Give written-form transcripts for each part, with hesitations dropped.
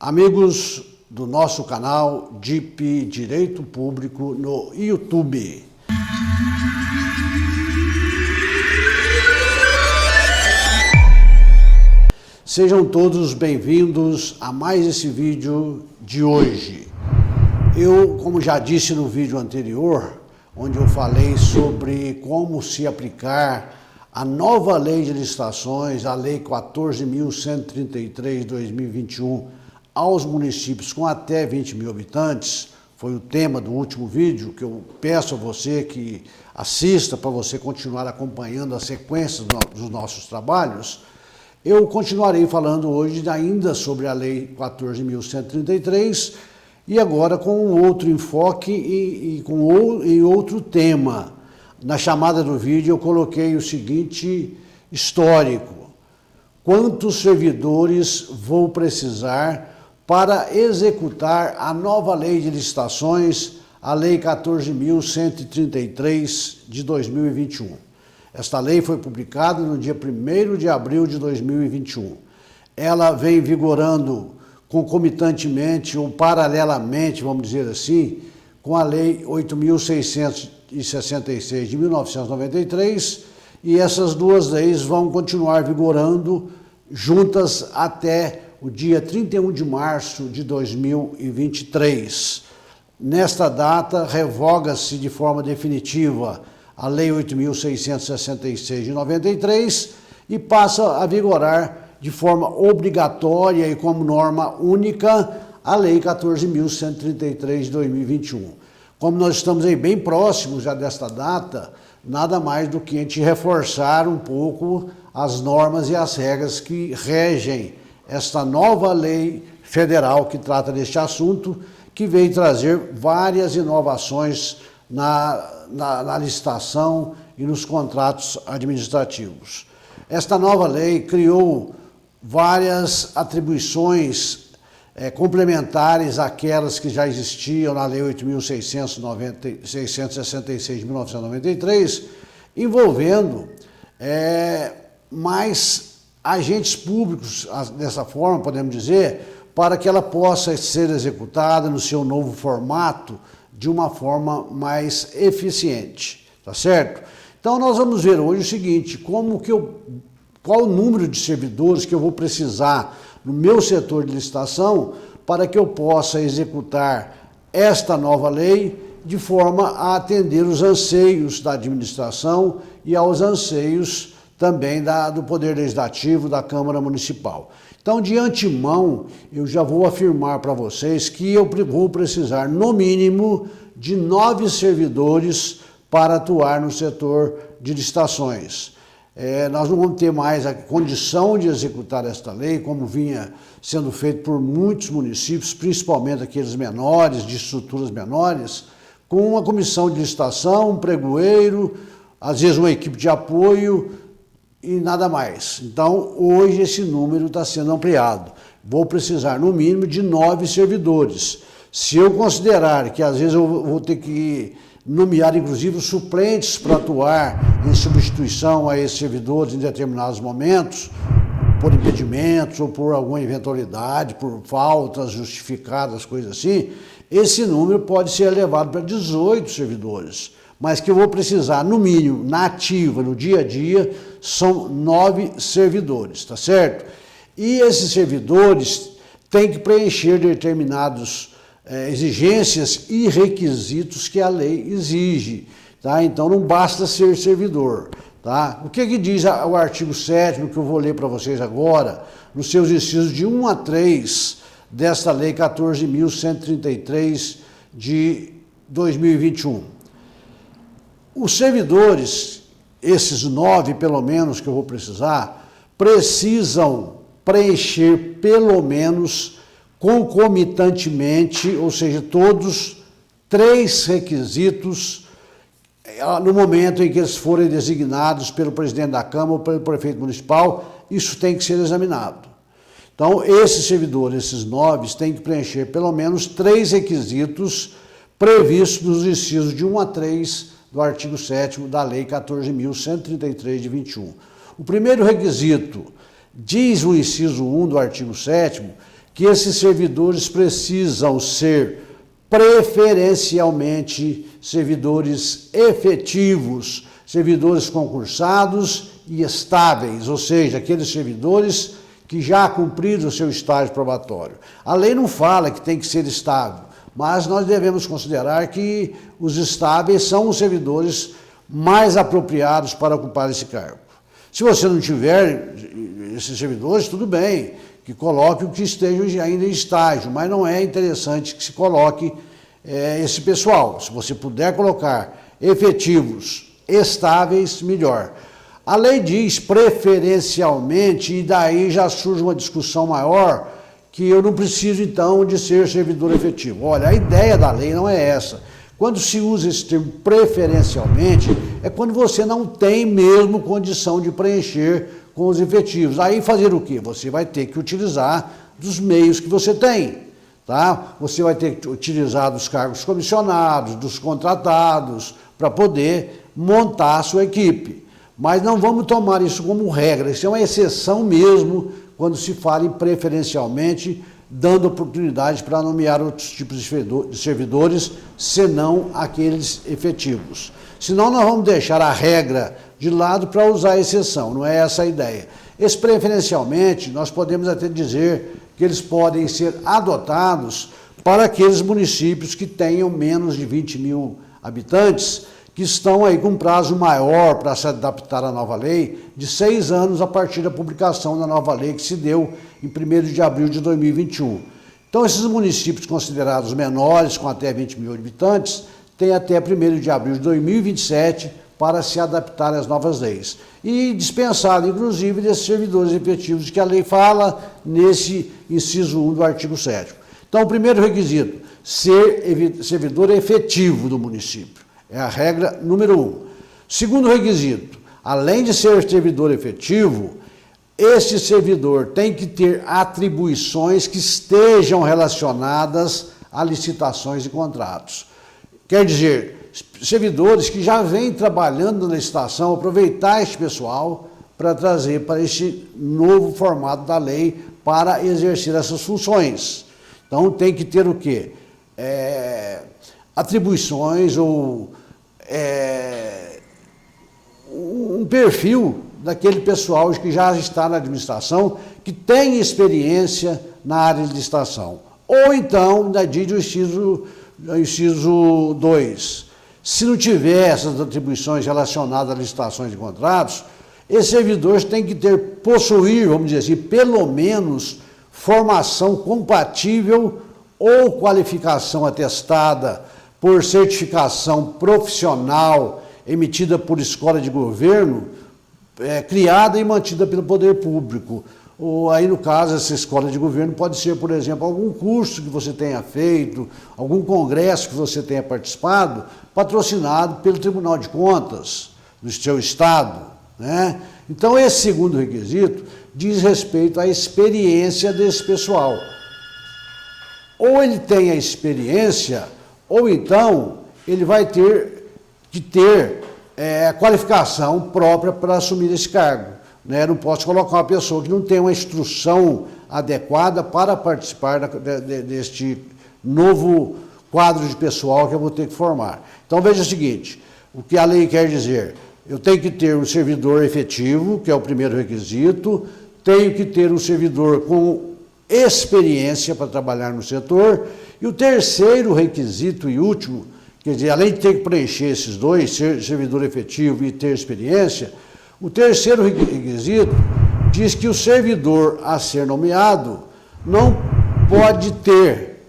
Amigos do nosso canal DIP Direito Público no YouTube. Sejam todos bem-vindos a mais esse vídeo de hoje. Eu, como já disse no vídeo anterior, onde eu falei sobre como se aplicar a nova lei de licitações, a Lei 14.133 de 2021, aos municípios com até 20 mil habitantes, foi o tema do último vídeo, que eu peço a você que assista para você continuar acompanhando a sequência dos nossos trabalhos. Eu continuarei falando hoje ainda sobre a Lei 14.133 e agora com outro enfoque e outro tema. Na chamada do vídeo eu coloquei o seguinte histórico: quantos servidores vou precisar para executar a nova lei de licitações, a Lei 14.133 de 2021. Esta lei foi publicada no dia 1º de abril de 2021. Ela vem vigorando concomitantemente ou paralelamente, vamos dizer assim, com a Lei 8.666 de 1993, e essas duas leis vão continuar vigorando juntas até o dia 31 de março de 2023. Nesta data, revoga-se de forma definitiva a Lei 8.666 de 93 e passa a vigorar de forma obrigatória e como norma única a Lei 14.133 de 2021. Como nós estamos aí bem próximos já desta data, nada mais do que a gente reforçar um pouco as normas e as regras que regem esta nova lei federal que trata deste assunto, que veio trazer várias inovações na licitação e nos contratos administrativos. Esta nova lei criou várias atribuições complementares àquelas que já existiam na Lei 8.666 de 1993, envolvendo mais agentes públicos, dessa forma, podemos dizer, para que ela possa ser executada no seu novo formato de uma forma mais eficiente, tá certo? Então nós vamos ver hoje o seguinte: qual o número de servidores que eu vou precisar no meu setor de licitação para que eu possa executar esta nova lei de forma a atender os anseios da administração e aos anseios também do Poder Legislativo, da Câmara Municipal. Então, de antemão, eu já vou afirmar para vocês que eu vou precisar, no mínimo, de 9 servidores para atuar no setor de licitações. Nós não vamos ter mais a condição de executar esta lei, como vinha sendo feito por muitos municípios, principalmente aqueles menores, de estruturas menores, com uma comissão de licitação, um pregoeiro, às vezes uma equipe de apoio e nada mais. Então, hoje esse número está sendo ampliado. Vou precisar, no mínimo, de 9 servidores. Se eu considerar que, às vezes, eu vou ter que nomear, inclusive, os suplentes para atuar em substituição a esses servidores em determinados momentos, por impedimentos ou por alguma eventualidade, por faltas justificadas, coisas assim, esse número pode ser elevado para 18 servidores. Mas que eu vou precisar, no mínimo, na ativa, no dia a dia, são 9 servidores, tá certo? E esses servidores têm que preencher determinadas exigências e requisitos que a lei exige, tá? Então não basta ser servidor, tá? O que diz o artigo 7º, que eu vou ler para vocês agora, nos seus incisos de 1 a 3 desta Lei 14.133 de 2021. Os servidores, esses 9 pelo menos que eu vou precisar, precisam preencher pelo menos concomitantemente, ou seja, todos 3 requisitos no momento em que eles forem designados pelo presidente da Câmara ou pelo prefeito municipal. Isso tem que ser examinado. Então, esses servidores, esses 9, têm que preencher pelo menos 3 requisitos previstos nos incisos de 1 a 3 do artigo 7º da Lei 14.133 de 21. O primeiro requisito, diz o inciso 1 do artigo 7º, que esses servidores precisam ser preferencialmente servidores efetivos, servidores concursados e estáveis, ou seja, aqueles servidores que já cumpriram o seu estágio probatório. A lei não fala que tem que ser estável, mas nós devemos considerar que os estáveis são os servidores mais apropriados para ocupar esse cargo. Se você não tiver esses servidores, tudo bem, que coloque o que esteja ainda em estágio, mas não é interessante que se coloque esse pessoal. Se você puder colocar efetivos estáveis, melhor. A lei diz preferencialmente, e daí já surge uma discussão maior, que eu não preciso então de ser servidor efetivo. Olha, a ideia da lei não é essa. Quando se usa esse termo preferencialmente, é quando você não tem mesmo condição de preencher com os efetivos. Aí fazer o quê? Você vai ter que utilizar dos meios que você tem, tá? Você vai ter que utilizar dos cargos comissionados, dos contratados, para poder montar a sua equipe. Mas não vamos tomar isso como regra, isso é uma exceção mesmo quando se fala em preferencialmente, dando oportunidade para nomear outros tipos de servidores, senão aqueles efetivos. Senão nós vamos deixar a regra de lado para usar a exceção, não é essa a ideia. Esse preferencialmente, nós podemos até dizer que eles podem ser adotados para aqueles municípios que tenham menos de 20 mil habitantes, que estão aí com um prazo maior para se adaptar à nova lei, de 6 anos a partir da publicação da nova lei, que se deu em 1º de abril de 2021. Então, esses municípios considerados menores, com até 20 mil habitantes, têm até 1º de abril de 2027 para se adaptar às novas leis. E dispensar, inclusive, desses servidores efetivos que a lei fala nesse inciso 1 do artigo 7º. Então, o primeiro requisito, ser servidor efetivo do município. É a regra número 1. Segundo requisito, além de ser servidor efetivo, esse servidor tem que ter atribuições que estejam relacionadas a licitações e contratos. Quer dizer, servidores que já vêm trabalhando na licitação, aproveitar esse pessoal para trazer para este novo formato da lei para exercer essas funções. Então tem que ter o quê? Atribuições ou um perfil daquele pessoal que já está na administração, que tem experiência na área de licitação. Ou então, ainda diz o inciso 2, se não tiver essas atribuições relacionadas a licitações e contratos, esses servidores têm que possuir, vamos dizer assim, pelo menos formação compatível ou qualificação atestada por certificação profissional emitida por escola de governo, criada e mantida pelo poder público. Ou aí, no caso, essa escola de governo pode ser, por exemplo, algum curso que você tenha feito, algum congresso que você tenha participado, patrocinado pelo Tribunal de Contas do seu estado, né? Então, esse segundo requisito diz respeito à experiência desse pessoal. Ou ele tem a experiência, ou então ele vai ter que ter a qualificação própria para assumir esse cargo, né? Não posso colocar uma pessoa que não tem uma instrução adequada para participar deste novo quadro de pessoal que eu vou ter que formar. Então veja o seguinte, o que a lei quer dizer, eu tenho que ter um servidor efetivo, que é o primeiro requisito, tenho que ter um servidor com experiência para trabalhar no setor, e o terceiro requisito e último, quer dizer, além de ter que preencher esses dois, ser servidor efetivo e ter experiência, o terceiro requisito diz que o servidor a ser nomeado não pode ter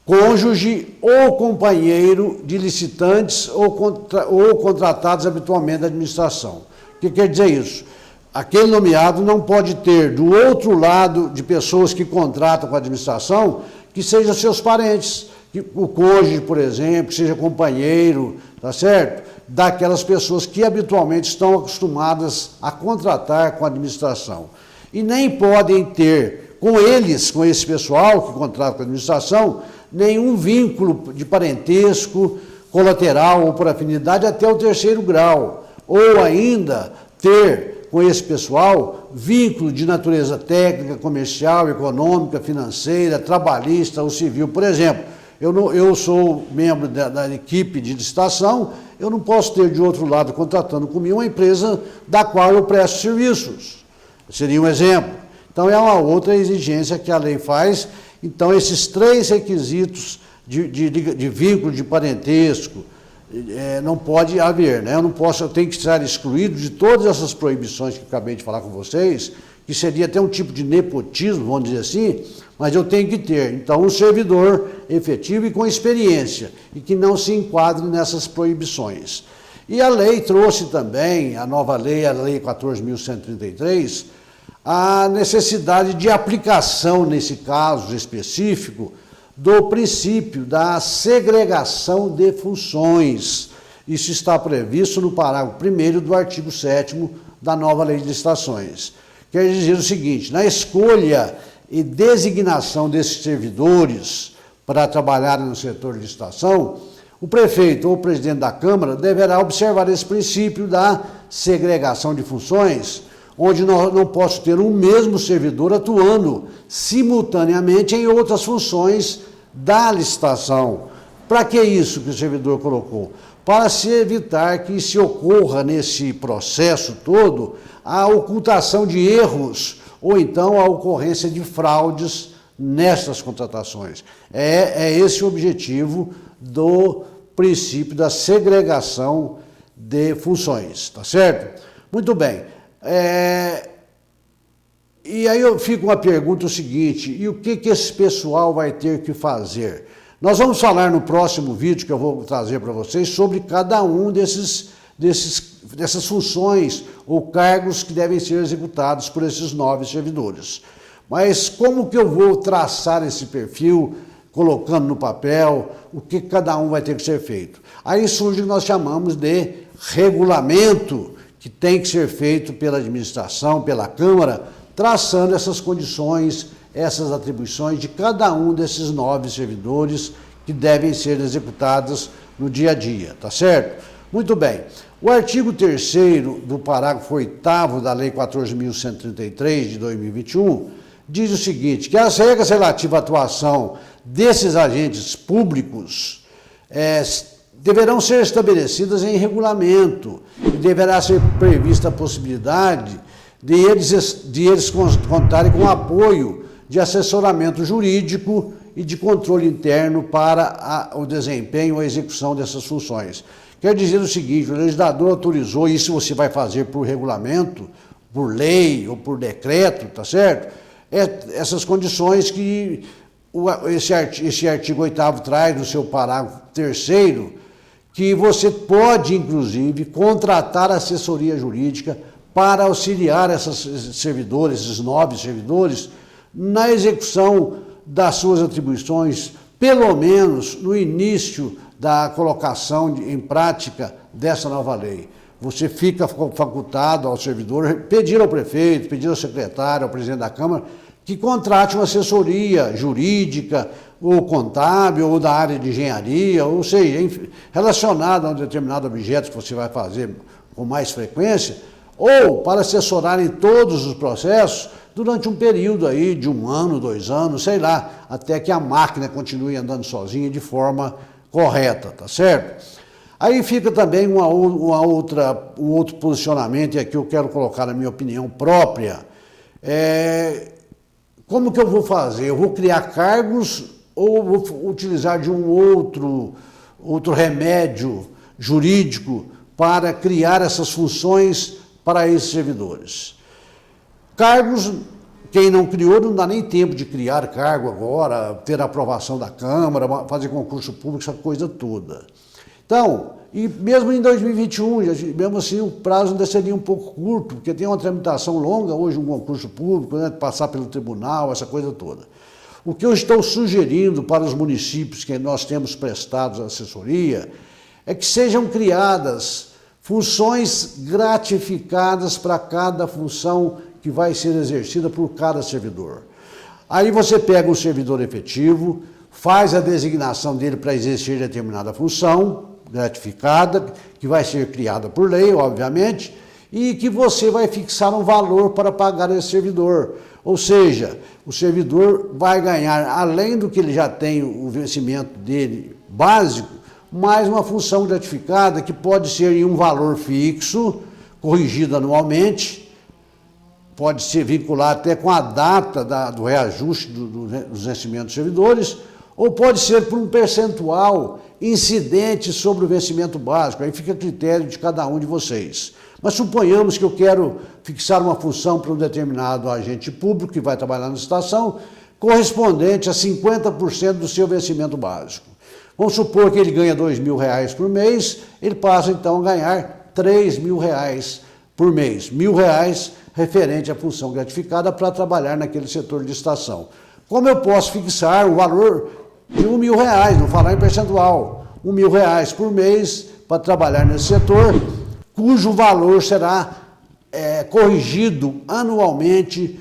cônjuge ou companheiro de licitantes ou contratados habitualmente da administração. O que quer dizer isso? Aquele nomeado não pode ter, do outro lado de pessoas que contratam com a administração, que sejam seus parentes, que o cônjuge, por exemplo, seja companheiro, tá certo? Daquelas pessoas que habitualmente estão acostumadas a contratar com a administração. E nem podem ter com eles, com esse pessoal que contrata com a administração, nenhum vínculo de parentesco, colateral ou por afinidade até o 3º grau. Ou ainda ter com esse pessoal vínculo de natureza técnica, comercial, econômica, financeira, trabalhista ou civil. Por exemplo, eu sou membro da equipe de licitação, eu não posso ter de outro lado contratando comigo uma empresa da qual eu presto serviços. Seria um exemplo. Então, é uma outra exigência que a lei faz. Então, esses 3 requisitos de vínculo de parentesco, não pode haver, né? Eu tenho que estar excluído de todas essas proibições que eu acabei de falar com vocês, que seria até um tipo de nepotismo, vamos dizer assim, mas eu tenho que ter, então, um servidor efetivo e com experiência, e que não se enquadre nessas proibições. E a lei trouxe também, a nova lei, a Lei 14.133, a necessidade de aplicação, nesse caso específico, do princípio da segregação de funções. Isso está previsto no parágrafo 1º do artigo 7º da nova Lei de Licitações. Quer dizer o seguinte: na escolha e designação desses servidores para trabalharem no setor de licitação, o prefeito ou o presidente da Câmara deverá observar esse princípio da segregação de funções, onde não posso ter um mesmo servidor atuando simultaneamente em outras funções da licitação. Para que isso que o servidor colocou? Para se evitar que se ocorra nesse processo todo a ocultação de erros ou então a ocorrência de fraudes nessas contratações. É esse o objetivo do princípio da segregação de funções, tá certo? Muito bem. E aí eu fico com a pergunta o seguinte: e o que esse pessoal vai ter que fazer? Nós vamos falar no próximo vídeo que eu vou trazer para vocês sobre cada um dessas funções ou cargos que devem ser executados por esses 9 servidores. Mas como que eu vou traçar esse perfil, colocando no papel, o que cada um vai ter que ser feito? Aí surge o que nós chamamos de regulamento, que tem que ser feito pela administração, pela Câmara, traçando essas condições, essas atribuições de cada um desses 9 servidores que devem ser executadas no dia a dia, tá certo? Muito bem. O artigo 3º do parágrafo 8º da Lei 14.133 de 2021 diz o seguinte: que as regras relativas à atuação desses agentes públicos deverão ser estabelecidas em regulamento e deverá ser prevista a possibilidade de eles contarem com apoio de assessoramento jurídico e de controle interno para o desempenho ou a execução dessas funções. Quer dizer o seguinte: o legislador autorizou, isso você vai fazer por regulamento, por lei ou por decreto, tá certo? Essas condições que esse artigo 8º traz no seu parágrafo 3º, que você pode, inclusive, contratar assessoria jurídica para auxiliar esses servidores, esses 9 servidores, na execução das suas atribuições, pelo menos no início da colocação em prática dessa nova lei. Você fica facultado ao servidor pedir ao prefeito, pedir ao secretário, ao presidente da Câmara, que contrate uma assessoria jurídica, ou contábil, ou da área de engenharia, ou seja, relacionada a um determinado objeto que você vai fazer com mais frequência, ou para assessorar em todos os processos durante um período aí de 1 ano, 2 anos, sei lá, até que a máquina continue andando sozinha de forma correta, tá certo? Aí fica também um outro posicionamento, e aqui eu quero colocar a minha opinião própria. Como que eu vou fazer? Eu vou criar cargos ou vou utilizar de um outro remédio jurídico para criar essas funções para esses servidores? Cargos, quem não criou não dá nem tempo de criar cargo agora, ter a aprovação da Câmara, fazer concurso público, essa coisa toda. Então, e mesmo em 2021, mesmo assim o prazo ainda seria um pouco curto, porque tem uma tramitação longa hoje, um concurso público, né, passar pelo tribunal, essa coisa toda. O que eu estou sugerindo para os municípios que nós temos prestado assessoria é que sejam criadas funções gratificadas para cada função que vai ser exercida por cada servidor. Aí você pega um servidor efetivo, faz a designação dele para exercer determinada função gratificada, que vai ser criada por lei, obviamente, e que você vai fixar um valor para pagar esse servidor. Ou seja, o servidor vai ganhar, além do que ele já tem, o vencimento dele básico, mais uma função gratificada que pode ser em um valor fixo, corrigido anualmente, pode ser vinculado até com a data do reajuste dos vencimentos dos servidores, ou pode ser por um percentual incidente sobre o vencimento básico, aí fica a critério de cada um de vocês. Mas suponhamos que eu quero fixar uma função para um determinado agente público que vai trabalhar na estação, correspondente a 50% do seu vencimento básico. Vamos supor que ele ganha R$2.000 por mês, ele passa então a ganhar R$3.000 por mês. R$1.000 referente à função gratificada para trabalhar naquele setor de estação. Como eu posso fixar o valor de R$1.000, não falar em percentual, R$1.000 por mês para trabalhar nesse setor, cujo valor será corrigido anualmente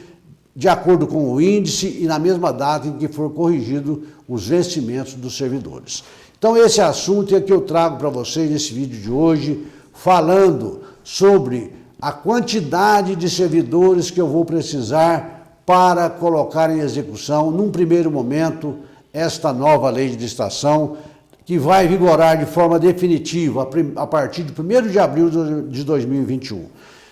de acordo com o índice e na mesma data em que for corrigido os vencimentos dos servidores. Então esse assunto é que eu trago para vocês nesse vídeo de hoje, falando sobre a quantidade de servidores que eu vou precisar para colocar em execução, num primeiro momento, esta nova lei de licitação, que vai vigorar de forma definitiva a partir de 1º de abril de 2021.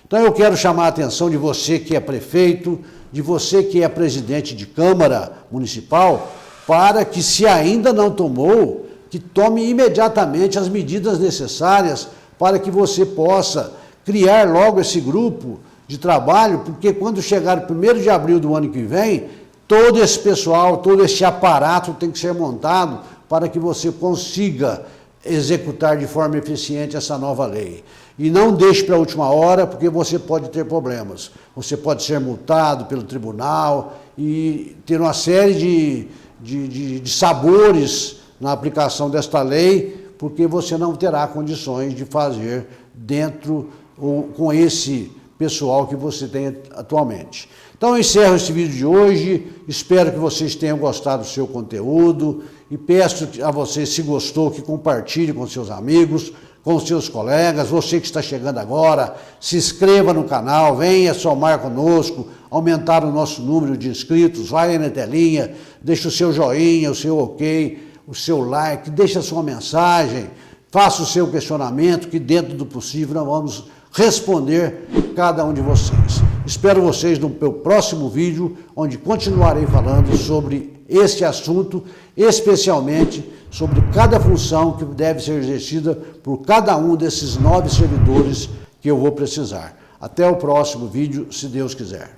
Então eu quero chamar a atenção de você que é prefeito, de você que é presidente de Câmara Municipal, para que, se ainda não tomou, que tome imediatamente as medidas necessárias para que você possa criar logo esse grupo de trabalho, porque quando chegar o 1º de abril do ano que vem, todo esse pessoal, todo esse aparato tem que ser montado para que você consiga executar de forma eficiente essa nova lei. E não deixe para a última hora, porque você pode ter problemas. Você pode ser multado pelo tribunal e ter uma série de sabores na aplicação desta lei, porque você não terá condições de fazer dentro ou com esse pessoal que você tem atualmente. Então eu encerro esse vídeo de hoje, espero que vocês tenham gostado do seu conteúdo e peço a vocês, se gostou, que compartilhe com seus amigos, com seus colegas. Você que está chegando agora, se inscreva no canal, venha somar conosco, aumentar o nosso número de inscritos, vai aí na telinha, deixa o seu joinha, o seu ok, o seu like, deixa a sua mensagem, faça o seu questionamento, que dentro do possível nós vamos responder cada um de vocês. Espero vocês no meu próximo vídeo, onde continuarei falando sobre este assunto, especialmente sobre cada função que deve ser exercida por cada um desses 9 servidores que eu vou precisar. Até o próximo vídeo, se Deus quiser.